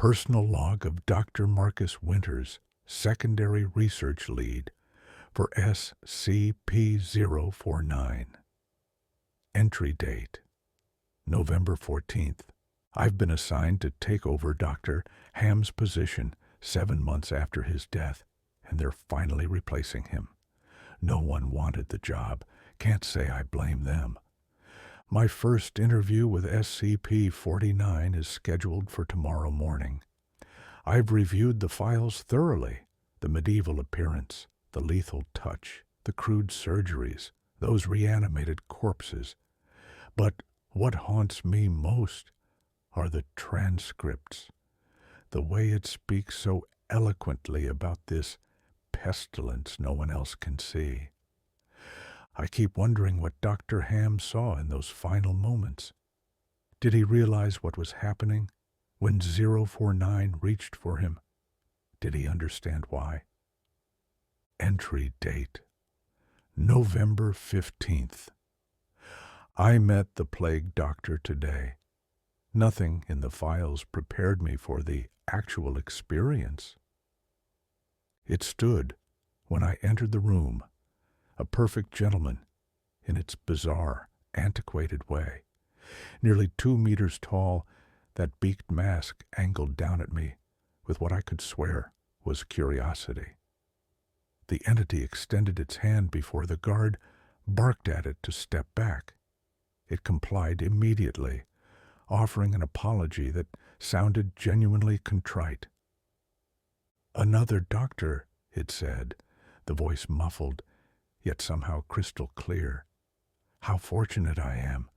Personal log of Dr. Marcus Winters, secondary research lead for SCP-049. Entry date, November 14th. I've been assigned to take over Dr. Ham's position 7 months after his death, and they're finally replacing him. No one wanted the job. Can't say I blame them. My first interview with SCP-49 is scheduled for tomorrow morning. I've reviewed the files thoroughly. The medieval appearance, the lethal touch, the crude surgeries, those reanimated corpses. But what haunts me most are the transcripts. The way it speaks so eloquently about this pestilence no one else can see. I keep wondering what Dr. Ham saw in those final moments. Did he realize what was happening when 049 reached for him? Did he understand why? Entry date, November 15th. I met the plague doctor today. Nothing in the files prepared me for the actual experience. It stood when I entered the room, a perfect gentleman in its bizarre, antiquated way. Nearly 2 meters tall, that beaked mask angled down at me with what I could swear was curiosity. The entity extended its hand before the guard barked at it to step back. It complied immediately, offering an apology that sounded genuinely contrite. "Another doctor," it said, the voice muffled, yet somehow crystal clear. "How fortunate I am.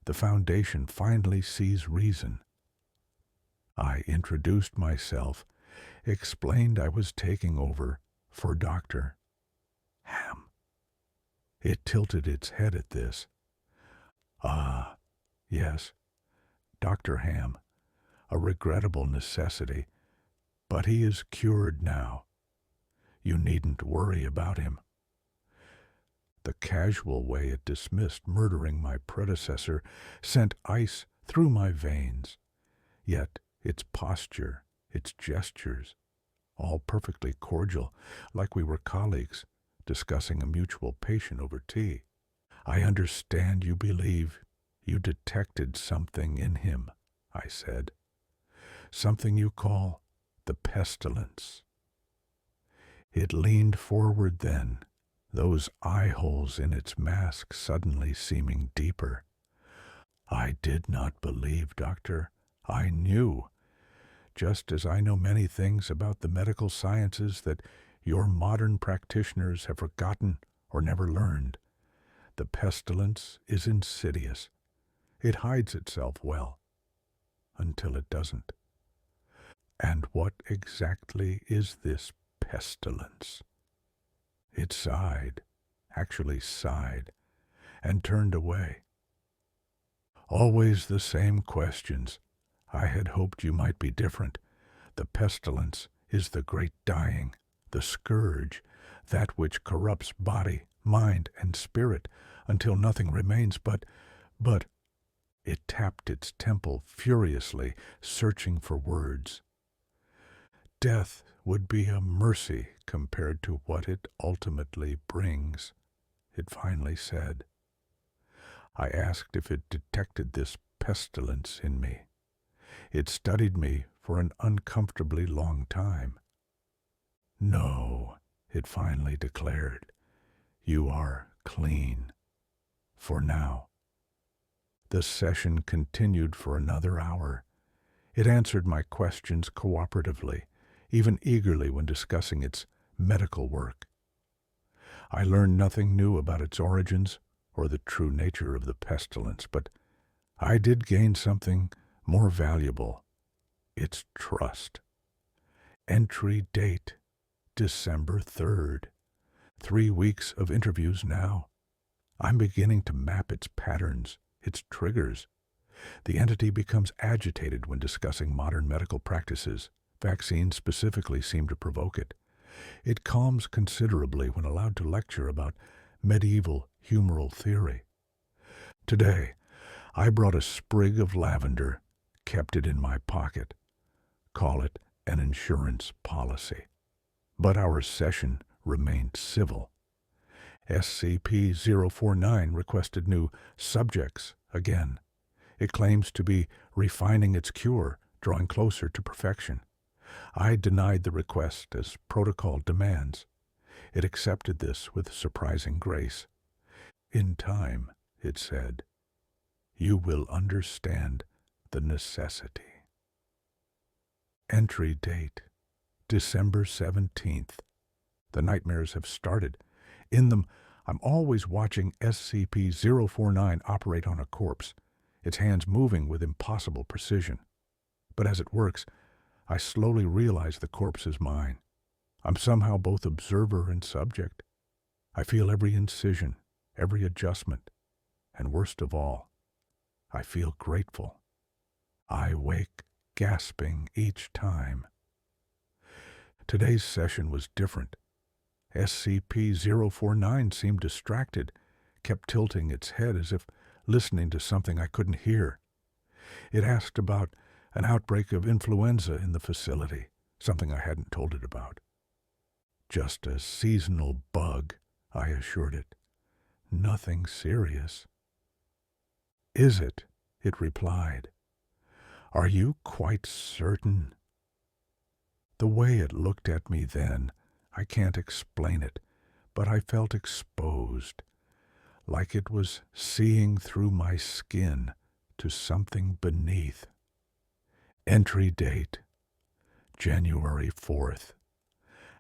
The Foundation finally sees reason." I introduced myself, explained I was taking over for Dr. Ham. It tilted its head at this. "Ah, yes, Dr. Ham, a regrettable necessity, but he is cured now. You needn't worry about him." The casual way it dismissed murdering my predecessor sent ice through my veins. Yet its posture, its gestures, all perfectly cordial, like we were colleagues discussing a mutual patient over tea. "I understand you believe you detected something in him," I said. "Something you call the pestilence." It leaned forward then, those eye holes in its mask suddenly seeming deeper. "I did not believe, Doctor. I knew, just as I know many things about the medical sciences that your modern practitioners have forgotten or never learned. The pestilence is insidious. It hides itself well, until it doesn't." "And what exactly is this pestilence?" It sighed, actually sighed, and turned away. "Always the same questions. I had hoped you might be different. The pestilence is the great dying, the scourge, that which corrupts body, mind, and spirit until nothing remains but... It tapped its temple furiously, searching for words. "Death would be a mercy compared to what it ultimately brings," it finally said. I asked if it detected this pestilence in me. It studied me for an uncomfortably long time. "No," it finally declared. "You are clean. For now." The session continued for another hour. It answered my questions cooperatively, even eagerly when discussing its medical work. I learned nothing new about its origins or the true nature of the pestilence, but I did gain something more valuable: its trust. Entry date, December 3rd. 3 weeks of interviews now. I'm beginning to map its patterns, its triggers. The entity becomes agitated when discussing modern medical practices. Vaccines specifically seem to provoke it. It calms considerably when allowed to lecture about medieval humoral theory. Today, I brought a sprig of lavender, kept it in my pocket. call it an insurance policy. But our session remained civil. SCP-049 requested new subjects again. It claims to be refining its cure, drawing closer to perfection. I denied the request as protocol demands. It accepted this with surprising grace. In time, it said, you will understand the necessity. Entry date, December 17th. The nightmares have started. In them, I'm always watching SCP-049 operate on a corpse, its hands moving with impossible precision. But as it works, I slowly realize the corpse is mine. I'm somehow both observer and subject. I feel every incision, every adjustment, and worst of all, I feel grateful. I wake gasping each time. Today's session was different. SCP-049 seemed distracted, kept tilting its head as if listening to something I couldn't hear. It asked about an outbreak of influenza in the facility, something I hadn't told it about. Just a seasonal bug, I assured it. Nothing serious. Is it? It replied. Are you quite certain? The way it looked at me then, I can't explain it, but I felt exposed, like it was seeing through my skin to something beneath. Entry date, January 4th.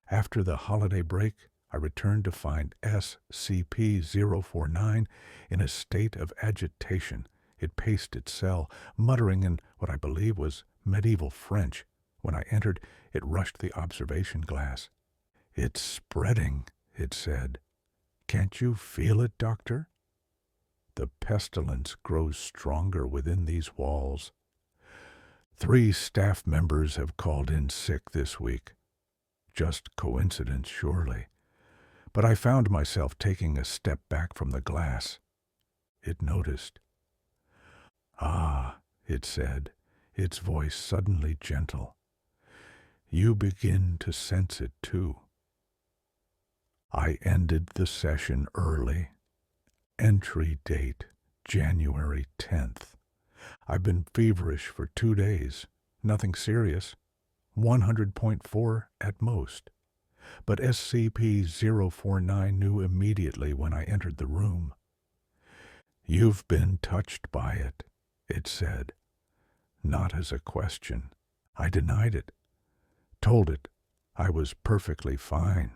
After the holiday break, I returned to find SCP-049 in a state of agitation. It paced its cell, muttering in what I believe was medieval French. When I entered, it rushed the observation glass. It's spreading, it said. Can't you feel it, Doctor? The pestilence grows stronger within these walls. 3 staff members have called in sick this week. Just coincidence, surely. But I found myself taking a step back from the glass. It noticed. Ah, it said, its voice suddenly gentle. You begin to sense it too. I ended the session early. Entry date, January 10th. I've been feverish for 2 days. Nothing serious. 100.4 at most. But SCP-049 knew immediately when I entered the room. You've been touched by it, it said. Not as a question. I denied it. Told it I was perfectly fine.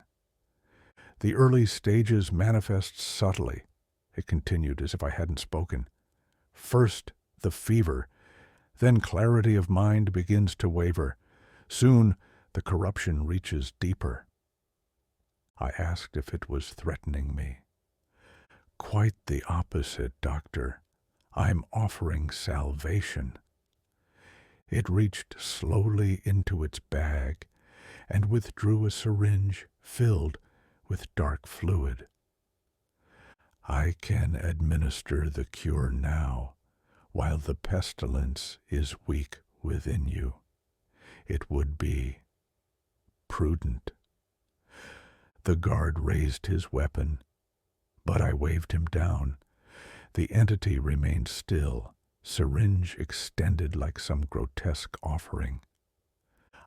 The early stages manifest subtly, it continued as if I hadn't spoken. First, the fever. Then clarity of mind begins to waver. Soon, the corruption reaches deeper. I asked if it was threatening me. Quite the opposite, Doctor. I'm offering salvation. It reached slowly into its bag and withdrew a syringe filled with dark fluid. I can administer the cure now, while the pestilence is weak within you. It would be prudent. The guard raised his weapon, but I waved him down. The entity remained still, syringe extended like some grotesque offering.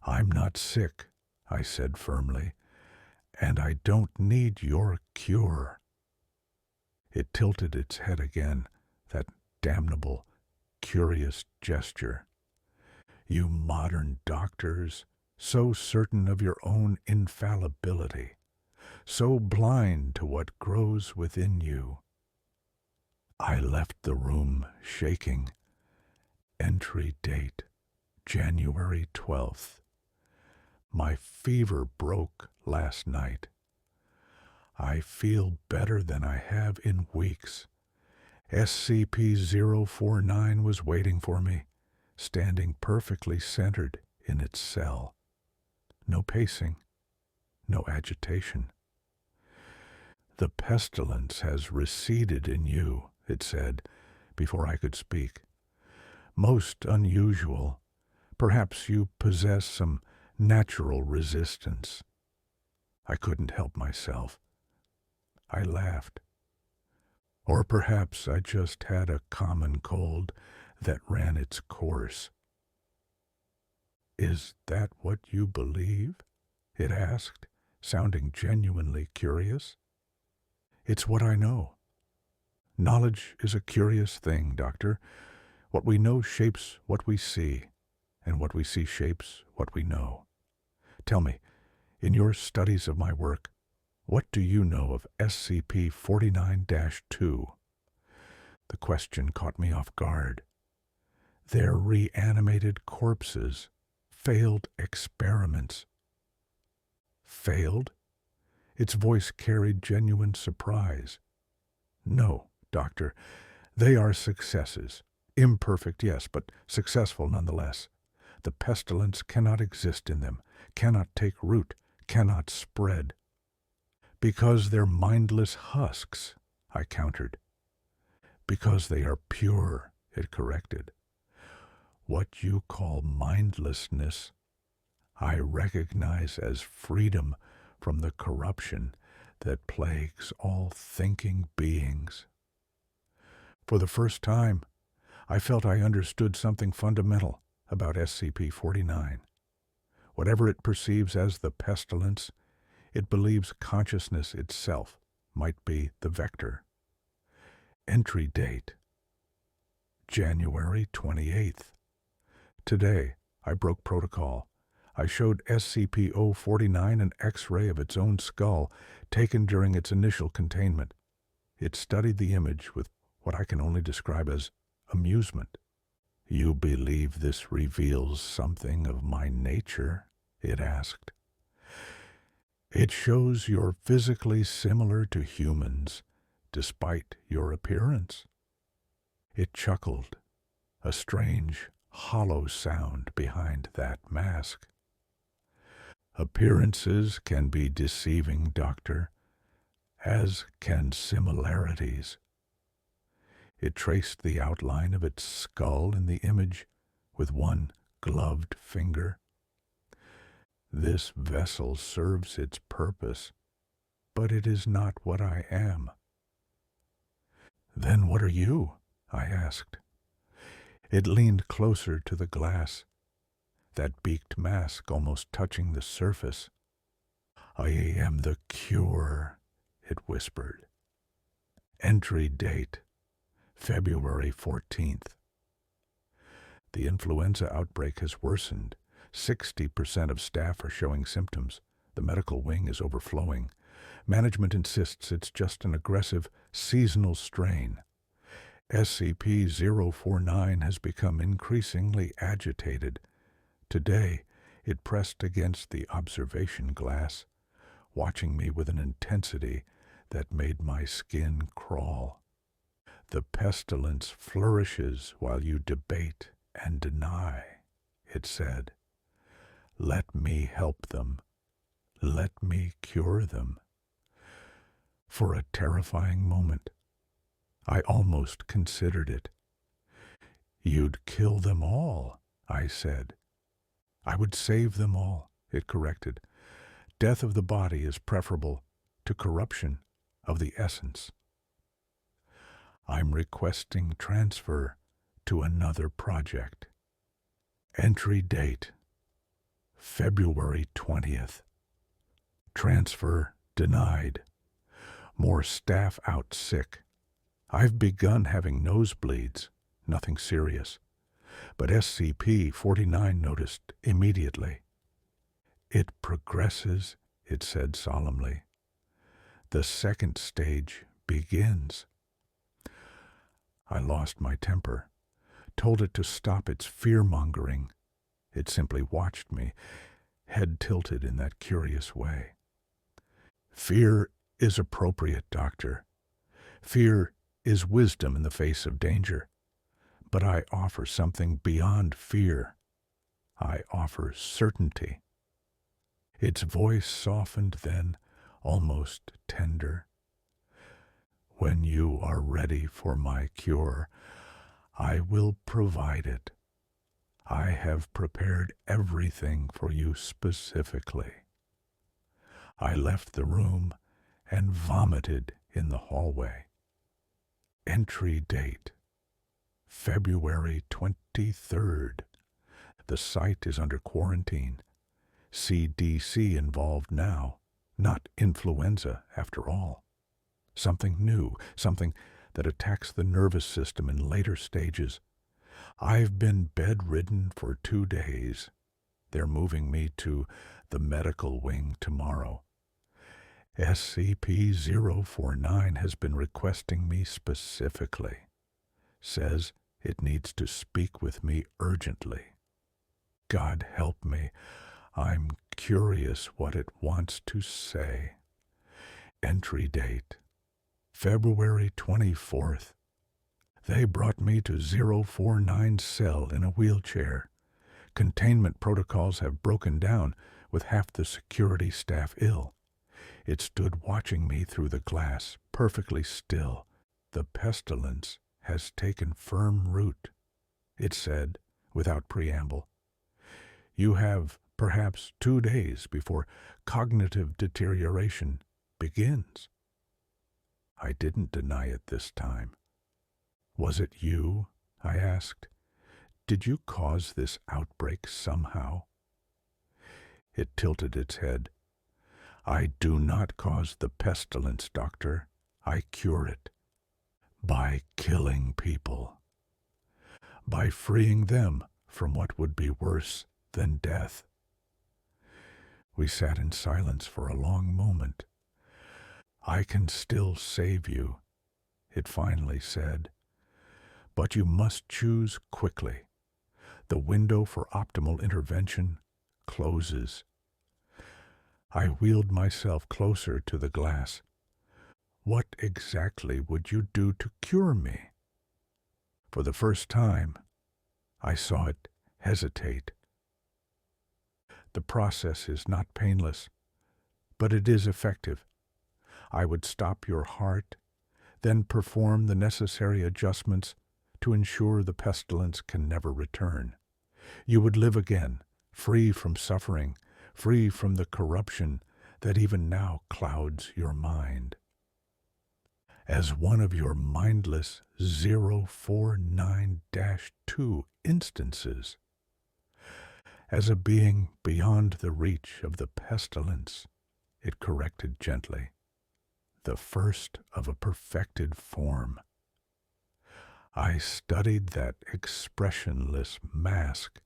I'm not sick, I said firmly, and I don't need your cure. It tilted its head again, that damnable, curious gesture. You modern doctors, so certain of your own infallibility, so blind to what grows within you. I left the room shaking. Entry date, January 12th. My fever broke last night. I feel better than I have in weeks. SCP-049 was waiting for me, standing perfectly centered in its cell. No pacing, no agitation. The pestilence has receded in you, it said, before I could speak. Most unusual, Perhaps you possess some natural resistance. I couldn't help myself. I laughed. Or perhaps I just had a common cold that ran its course. Is that what you believe? It asked, sounding genuinely curious. It's what I know. Knowledge is a curious thing, Doctor. What we know shapes what we see, and what we see shapes what we know. Tell me, in your studies of my work, what do you know of SCP-49-2? The question caught me off guard. They're reanimated corpses, failed experiments. Failed? Its voice carried genuine surprise. No, Doctor, they are successes. Imperfect, yes, but successful nonetheless. The pestilence cannot exist in them, cannot take root, cannot spread. Because they're mindless husks, I countered. Because they are pure, it corrected. What you call mindlessness, I recognize as freedom from the corruption that plagues all thinking beings. For the first time, I felt I understood something fundamental about SCP-49. Whatever it perceives as the pestilence, it believes consciousness itself might be the vector. Entry date: January 28th. Today, I broke protocol. I showed SCP-049 an X-ray of its own skull taken during its initial containment. It studied the image with what I can only describe as amusement. You believe this reveals something of my nature? It asked. It shows you're physically similar to humans, despite your appearance. It chuckled, a strange, hollow sound behind that mask. Appearances can be deceiving, Doctor, as can similarities. It traced the outline of its skull in the image with one gloved finger. This vessel serves its purpose, but it is not what I am. Then what are you? I asked. It leaned closer to the glass, that beaked mask almost touching the surface. I am the cure, it whispered. Entry date: February 14th. The influenza outbreak has worsened. 60% of staff are showing symptoms. The medical wing is overflowing. Management insists it's just an aggressive, seasonal strain. SCP-049 has become increasingly agitated. Today, it pressed against the observation glass, watching me with an intensity that made my skin crawl. The pestilence flourishes while you debate and deny, it said. Let me help them. Let me cure them. For a terrifying moment, I almost considered it. You'd kill them all, I said. I would save them all, it corrected. Death of the body is preferable to corruption of the essence. I'm requesting transfer to another project. Entry date: February 20th. Transfer denied. More staff out sick. I've begun having nosebleeds, nothing serious. But SCP-49 noticed immediately. It progresses, it said solemnly. The second stage begins. I lost my temper, told it to stop its fear-mongering. It simply watched me, head tilted in that curious way. Fear is appropriate, Doctor. Fear is wisdom in the face of danger. But I offer something beyond fear. I offer certainty. Its voice softened then, almost tender. When you are ready for my cure, I will provide it. I have prepared everything for you specifically. I left the room and vomited in the hallway. Entry date, February 23rd. The site is under quarantine. CDC involved now, not influenza after all. Something new, something that attacks the nervous system in later stages. I've been bedridden for 2 days. They're moving me to the medical wing tomorrow. SCP-049 has been requesting me specifically. Says it needs to speak with me urgently. God help me. I'm curious what it wants to say. Entry date, February 24th. They brought me to 049 cell in a wheelchair. Containment protocols have broken down, with half the security staff ill. It stood watching me through the glass, perfectly still. The pestilence has taken firm root, it said, without preamble. You have perhaps 2 days before cognitive deterioration begins. I didn't deny it this time. Was it you? I asked. Did you cause this outbreak somehow? It tilted its head. I do not cause the pestilence, Doctor. I cure it. By killing people. By freeing them from what would be worse than death. We sat in silence for a long moment. I can still save you, it finally said. But you must choose quickly. The window for optimal intervention closes. I wheeled myself closer to the glass. What exactly would you do to cure me? For the first time, I saw it hesitate. The process is not painless, but it is effective. I would stop your heart, then perform the necessary adjustments to ensure the pestilence can never return. You would live again, free from suffering, free from the corruption that even now clouds your mind. As one of your mindless 049-2 instances, as a being beyond the reach of the pestilence, it corrected gently, the first of a perfected form. I studied that expressionless mask,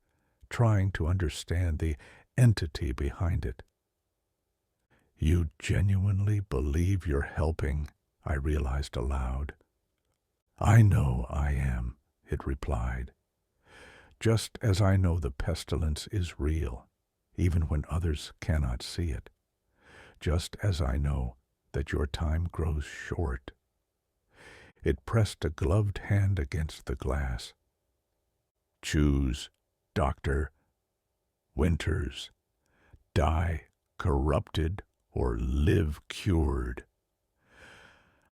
trying to understand the entity behind it. You genuinely believe you're helping, I realized aloud. I know I am, it replied. Just as I know the pestilence is real, even when others cannot see it. Just as I know that your time grows short. It pressed a gloved hand against the glass. Choose, Dr. Winters. Die corrupted or live cured.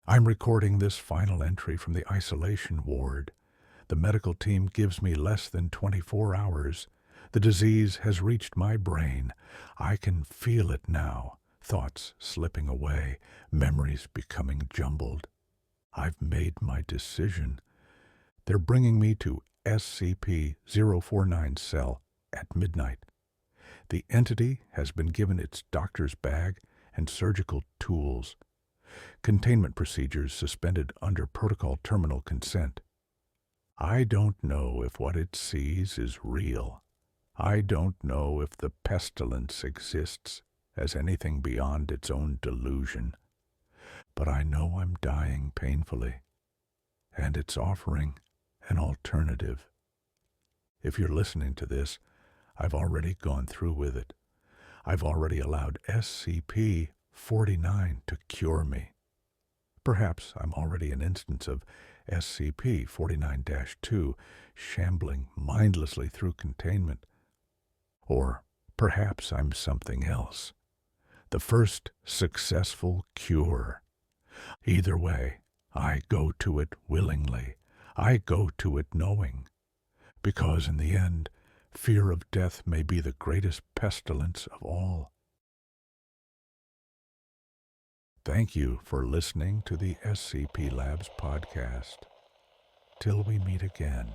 I'm recording this final entry from the isolation ward. The medical team gives me less than 24 hours. The disease has reached my brain. I can feel it now, thoughts slipping away, memories becoming jumbled. I've made my decision. They're bringing me to SCP-049 cell at midnight. The entity has been given its doctor's bag and surgical tools. Containment procedures suspended under protocol terminal consent. I don't know if what it sees is real. I don't know if the pestilence exists as anything beyond its own delusion. But I know I'm dying painfully, and it's offering an alternative. If you're listening to this, I've already gone through with it. I've already allowed SCP-49 to cure me. Perhaps I'm already an instance of SCP-49-2 shambling mindlessly through containment. Or perhaps I'm something else. The first successful cure. Either way, I go to it willingly. I go to it knowing. Because in the end, Fear of death may be the greatest pestilence of all. Thank you for listening to the SCP Labs podcast. Till we meet again.